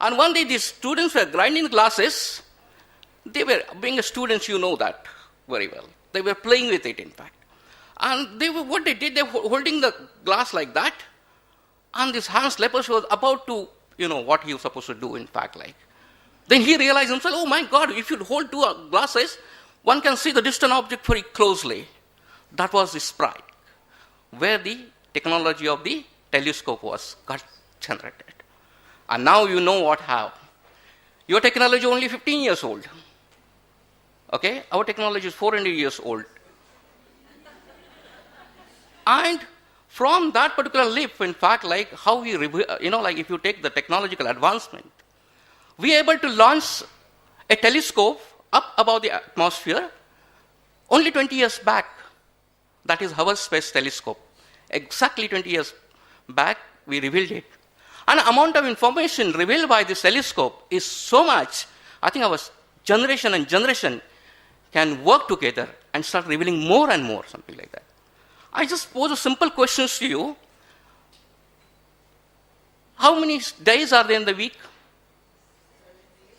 And one day these students were grinding glasses. They were, being a students, you know that very well. They were playing with it, in fact. And what they did, they were holding the glass like that. And this Hans Lepers was about to, what he was supposed to do, in fact, like. Then he realized himself, oh my God, if you hold two glasses, one can see the distant object very closely. That was the sprite, where the technology of the telescope got generated. And now you know what have. Your technology only 15 years old. Okay? Our technology is 400 years old. And from that particular leap, in fact, like how we, like if you take the technological advancement, we are able to launch a telescope up above the atmosphere only 20 years back. That is Hubble Space Telescope. Exactly 20 years back, we revealed it. And the amount of information revealed by this telescope is so much, I think our generation and generation can work together and start revealing more and more, something like that. I just pose a simple question to you. How many days are there in the week?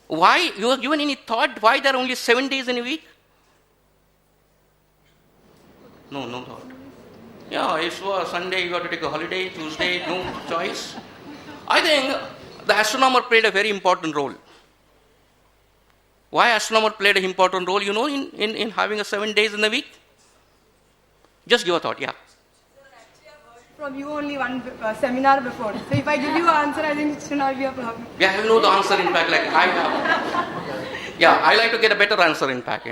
Why? You have given any thought why there are only 7 days in a week? No thought. Yeah, it's Sunday, you have to take a holiday, Tuesday, no choice. I think the astronomer played a very important role. Why astronomer played an important role, in having a 7 days in the week? Just give a thought, yeah. Actually, I've heard from you only one seminar before. So if I give you an answer, I think it should not be a problem. Yeah, you know the answer, in fact, like I have. Yeah, I like to get a better answer, in fact,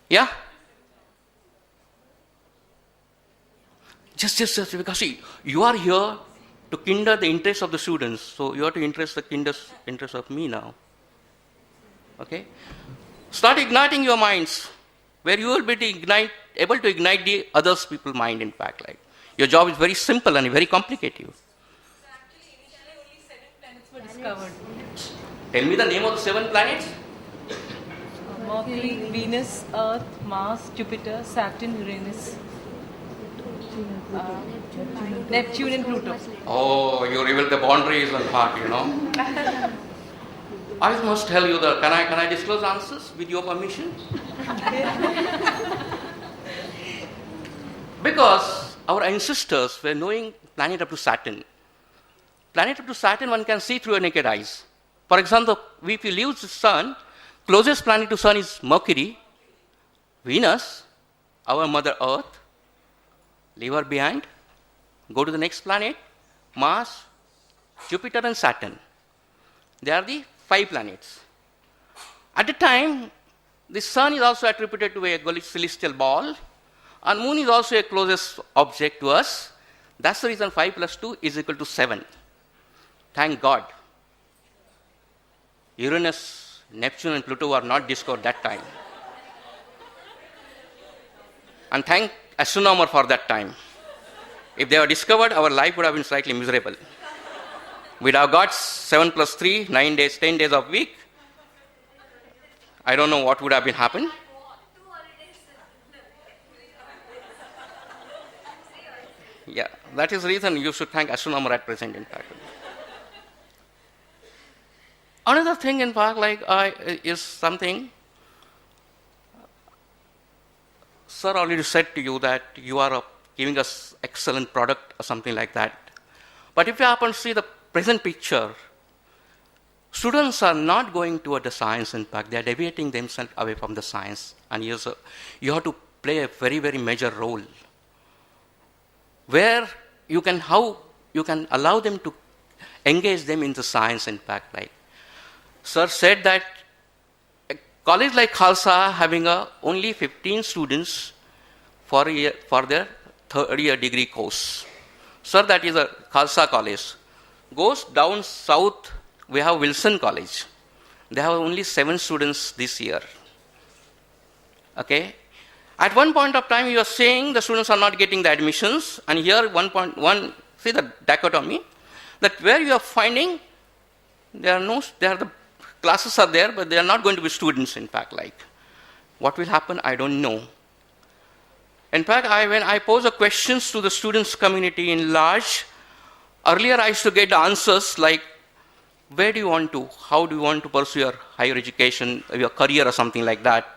Yeah? Just because, see, you are here to kindle the interest of the students, so you have to interest of me now. Okay? Start igniting your minds, where you will be able to ignite the others people's mind, in fact. Like, your job is very simple and very complicated. So actually, initially only 7 planets were discovered. Tell me the name of the 7 planets. Mercury, Venus, Earth, Mars, Jupiter, Saturn, Uranus, Neptune and Pluto. Oh, you revealed the boundaries and part, I must tell you can I disclose answers with your permission? Because our ancestors were knowing planet up to Saturn. Planet up to Saturn one can see through your naked eyes. For example, if you leave the sun, closest planet to sun is Mercury, Venus, our mother Earth. Leave her behind. Go to the next planet, Mars, Jupiter and Saturn. They are the 5 planets. At the time, the sun is also attributed to a celestial ball, and moon is also a closest object to us. That's the reason 5 plus 2 is equal to 7. Thank God. Uranus, Neptune and Pluto were not discovered that time. And thank astronomer for that time. If they were discovered, our life would have been slightly miserable. We'd have got 7 plus 3, 9 days, 10 days of week. I don't know what would have been happened. Yeah, that is the reason you should thank astronomer at present, in fact. Another thing, in fact, is something. Sir already said to you that you are giving us excellent product or something like that. But if you happen to see the present picture, students are not going toward the science, in fact. They are deviating themselves away from the science. And you have to play a very, very major role. Where you can allow them to engage them in the science, in fact. Like Sir said that a college like Khalsa having only 15 students for their third-year degree course. Sir, that is a Khalsa college. Goes down south, we have Wilson College. They have only 7 students this year. Okay? At one point of time, you are saying the students are not getting the admissions, and here 1.1, see the dichotomy, that where you are finding the classes are there, but they are not going to be students, in fact. Like, what will happen, I don't know. In fact, when I pose a questions to the students community in large, Earlier, I used to get answers like, where do you want to, how do you want to pursue your higher education, your career or something like that.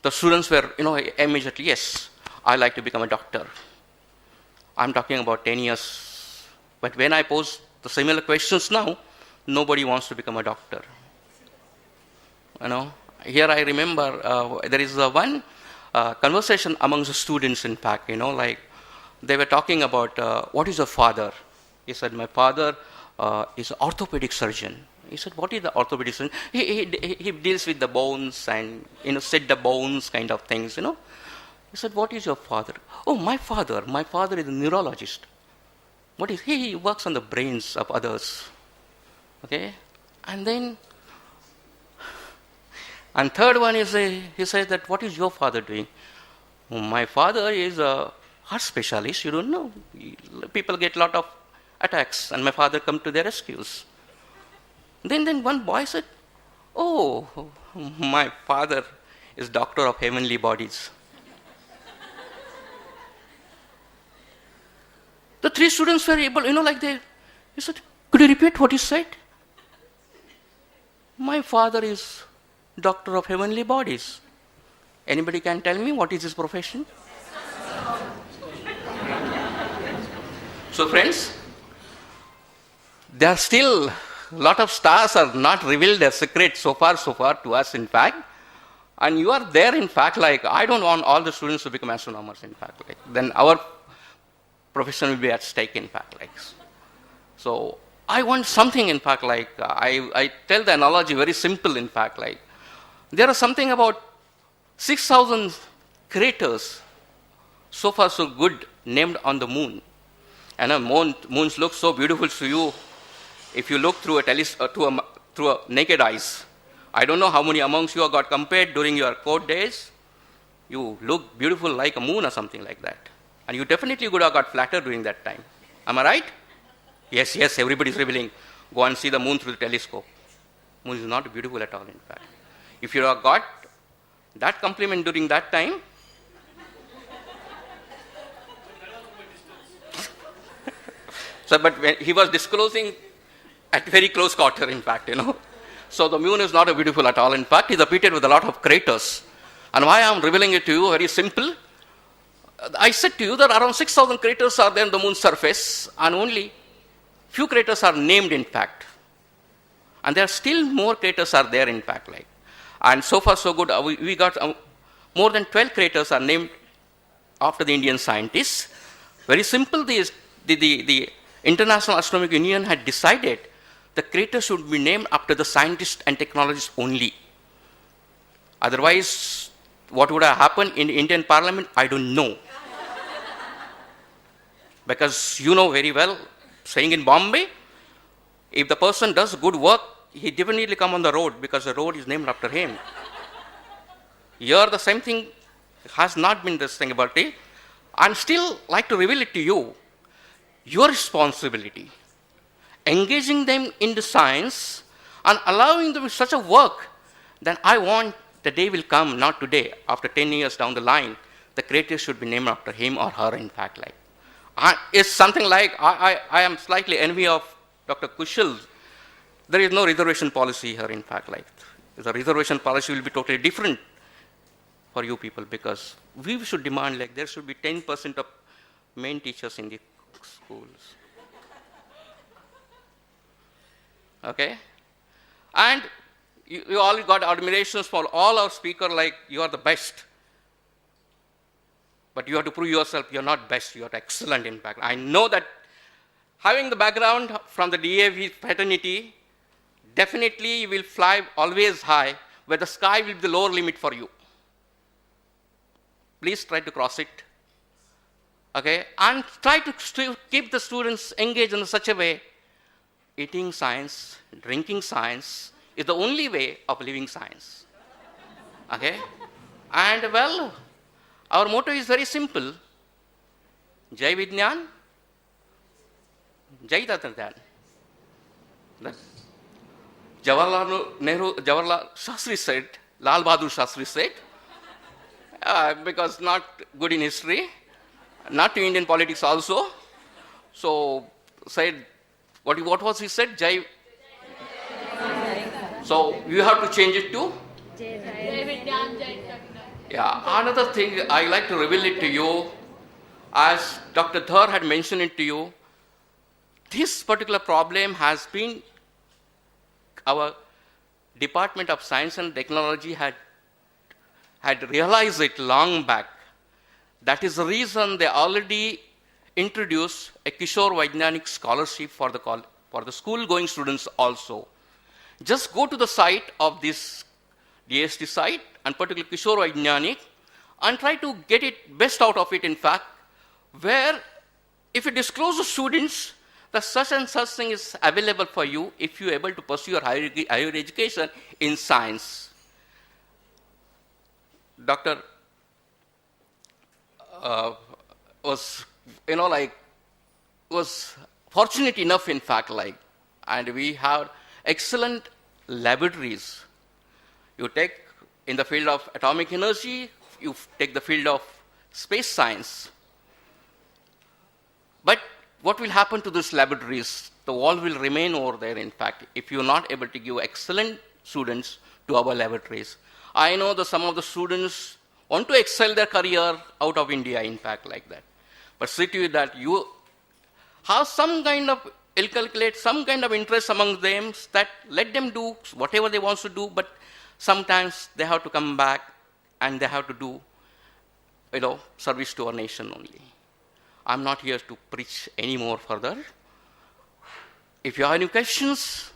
The students were, immediately, yes, I like to become a doctor. I'm talking about 10 years. But when I pose the similar questions now, nobody wants to become a doctor. Here I remember there is one conversation amongst the students, in fact, like they were talking about what is your father? He said, my father is an orthopedic surgeon. He said, what is the orthopedic surgeon? He deals with the bones and, set the bones kind of things, He said, what is your father? Oh, my father is a neurologist. What is he? He works on the brains of others. Okay? And third one is, he says that, what is your father doing? Oh, my father is a heart specialist. You don't know. People get a lot of attacks, and my father come to their rescues. Then one boy said, oh, my father is doctor of heavenly bodies. The three students were able, he said, could you repeat what you said? My father is doctor of heavenly bodies. Anybody can tell me what is his profession? So friends, there are still a lot of stars are not revealed their secret so far to us, in fact. And you are there, in fact, like I don't want all the students to become astronomers, in fact. Then our profession will be at stake, in fact. So I want something, in fact, I tell the analogy very simple, in fact, there are something about 6,000 craters, so far so good, named on the moon. And moons look so beautiful to you if you look through through a naked eyes. I don't know how many amongst you got compared during your court days. You look beautiful like a moon or something like that. And you definitely would have got flattered during that time. Am I right? Yes, everybody is revealing. Go and see the moon through the telescope. Moon is not beautiful at all, in fact. If you have got that compliment during that time, but when he was disclosing at very close quarter, in fact, So the moon is not beautiful at all. In fact, it is repeated with a lot of craters. And why I am revealing it to you, very simple. I said to you that around 6,000 craters are there on the moon's surface, and only few craters are named, in fact. And there are still more craters are there, in fact. And so far so good, we got more than 12 craters are named after the Indian scientists. Very simple, the International Astronomical Union had decided the craters should be named after the scientists and technologists only. Otherwise, what would have happened in the Indian Parliament, I don't know. Because you know very well, saying in Bombay, if the person does good work, he definitely come on the road because the road is named after him. Here the same thing has not been this thing about it. And still like to reveal it to you, your responsibility, engaging them in the science and allowing them such a work, then I want the day will come, not today, after 10 years down the line, the creator should be named after him or her, in fact. It's something like, I am slightly envy of Dr. Kushal. There is no reservation policy here, in fact. The reservation policy will be totally different for you people, because we should demand there should be 10% of men teachers in the schools. Okay? And you all got admirations for all our speakers, you are the best. But you have to prove yourself, you are not best, you are excellent, in fact. I know that having the background from the DAV fraternity, definitely you will fly always high, where the sky will be the lower limit for you. Please try to cross it. Okay? And try to keep the students engaged in such a way. Eating science, drinking science is the only way of living science. Okay? And well, our motto is very simple. Jai Vidyan, Jai Tantragyan. Jawaharlal Shastri said, Lal Bahadur Shastri said, because not good in history, not to Indian politics also. So said, What was he said? Jai. So you have to change it to? Yeah. Another thing I like to reveal it to you, as Dr. Dhar had mentioned it to you, this particular problem has been our Department of Science and Technology had realized it long back. That is the reason they already introduced a Kishore Vaidyanik scholarship for the school-going students also. Just go to the site of this DST site, and particularly Kishore Vaidyanik, and try to get it best out of it, in fact, where if you disclose to students that such and such thing is available for you if you are able to pursue your higher education in science. Doctor was fortunate enough, in fact, and we have excellent laboratories. You take in the field of atomic energy, you take the field of space science. But what will happen to these laboratories? The wall will remain over there, in fact, if you are not able to give excellent students to our laboratories. I know that some of the students want to excel their career out of India, in fact, like that. But see to it that you have some kind of inculcate, some kind of interest among them, that let them do whatever they want to do, but sometimes they have to come back and they have to do, service to our nation only. I'm not here to preach any more further. If you have any questions,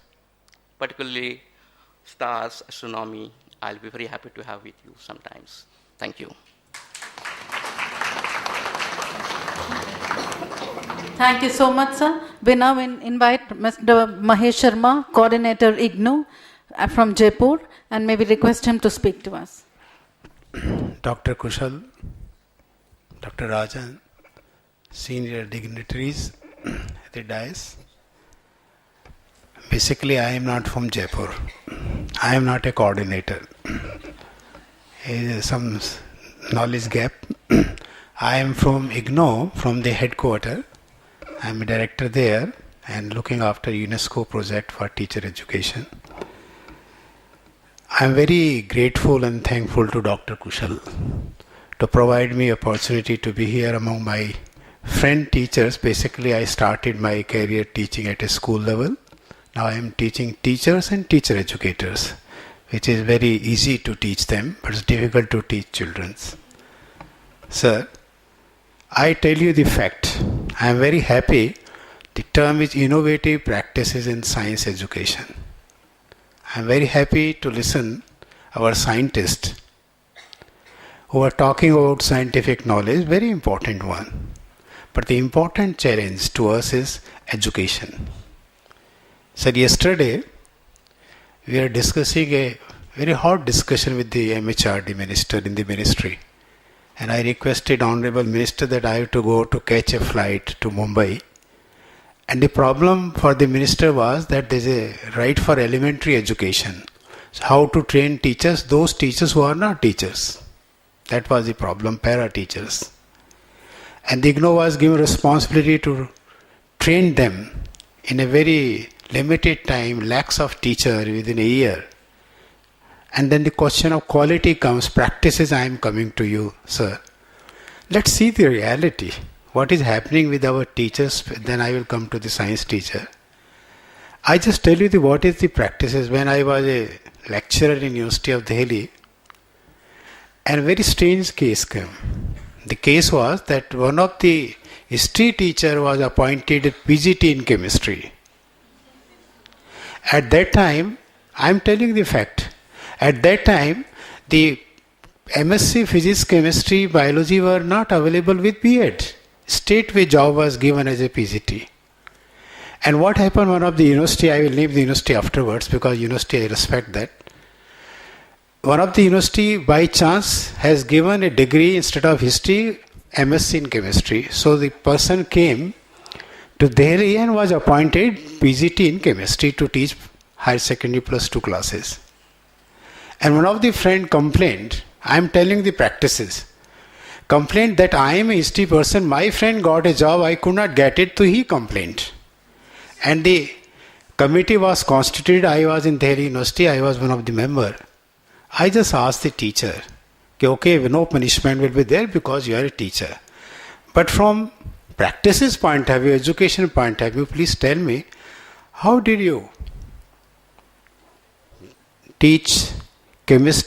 particularly stars, astronomy, I'll be very happy to have with you sometimes. Thank you. Thank you so much, sir. We now invite Mr. Mahesh Sharma, Coordinator IGNOU from Jaipur, and maybe request him to speak to us. Dr. Kushal, Dr. Rajan, senior dignitaries at the dais. Basically, I am not from Jaipur. I am not a coordinator. There is some knowledge gap. I am from IGNOU, from the headquarters. I am a director there and looking after UNESCO project for teacher education. I am very grateful and thankful to Dr. Kushal to provide me opportunity to be here among my friend teachers. Basically, I started my career teaching at a school level. Now I am teaching teachers and teacher educators, which is very easy to teach them, but it's difficult to teach children. Sir, I tell you the fact. I am very happy. The term is innovative practices in science education. I am very happy to listen our scientists who are talking about scientific knowledge, very important one. But the important challenge to us is education. Sir, yesterday we are discussing a very hot discussion with the MHRD minister in the ministry. And I requested Honorable Minister that I have to go to catch a flight to Mumbai. And the problem for the minister was that there is a right for elementary education. So how to train teachers, those teachers who are not teachers. That was the problem, para teachers. And the IGNOU was given responsibility to train them in a very limited time, lakhs of teachers within a year. And then the question of quality comes, practices. I am coming to you, sir. Let's see the reality. What is happening with our teachers? Then I will come to the science teacher. I just tell you what is the practices. When I was a lecturer in University of Delhi, and a very strange case came. The case was that one of the history teacher was appointed PGT in chemistry. At that time, I am telling the fact. At that time, the MSc Physics, Chemistry, Biology were not available with B.Ed. Straightway job was given as a PGT. And what happened, one of the university, I will name the university afterwards because university I respect that. One of the university by chance has given a degree instead of history, MSc in chemistry. So the person came to Delhi and was appointed PGT in chemistry to teach higher secondary plus 2 classes. And one of the friend complained, I am telling the practices, complained that I am a history person, my friend got a job, I could not get it, so he complained. And the committee was constituted. I was in Delhi University. I was one of the member. I just asked the teacher, okay, no punishment will be there because you are a teacher. But from practices point of view, education point of view, please tell me, how did you teach chemistry